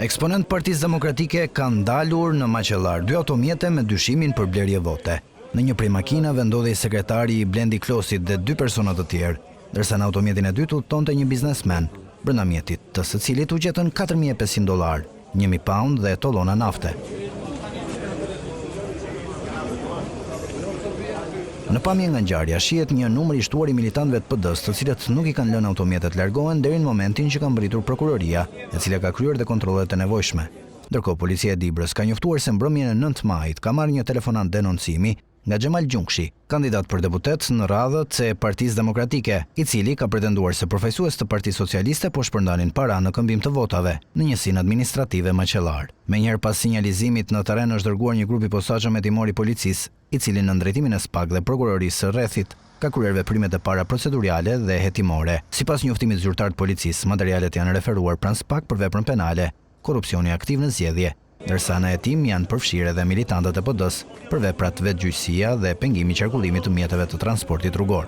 Eksponent Partisë Demokratike kanë dalur në Maqellar 2 automjete me dyshimin për blerje vote. Në një prej makinave ndodhej sekretari i Blendi Klosit dhe 2 persona të tjerë, ndërsa në automjetin e dytë udhtonte një biznesmen, brenda mjetit, të së cilit u gjetën $4.500, 1.000 pound dhe tollona nafte. Në pamje nga ngjarja shihet një numër i shtuar i militantëve të PD-s, të cilët nuk i kanë lënë automjetet largohen deri në momentin që ka mbritur prokuroria, e cila ka kryer dhe kontrollet e nevojshme. Ndërkohë, policia e Dibrës ka njoftuar se mbrëmjen e 9 majit ka marrë një telefonat denoncimi nga Xhemal Gjungshi, kandidat për deputet në radhët e Partisë Demokratike, i cili ka pretenduar se përfaqësues të Partisë Socialiste po shpërndanin para në këmbim të votave në njësinë administrative Maqellar. Menjëherë pas sinjalizimit në terren është dërguar një grup i posaçëm hetimor i policisë, i cili në drejtimin e SPAK dhe prokurorisë së rrethit ka kryer veprimet e para procedurale dhe hetimore. Sipas njoftimit zyrtar të policisë, materialet janë referuar pranë SPAK për veprën penale, korrupsioni aktiv në zgjedhje, ndërsa në hetim janë përfshirë edhe militantët e PD-s për veprat vetgjyqësia dhe pengimi i qarkullimit të mjeteve të transportit rrugor.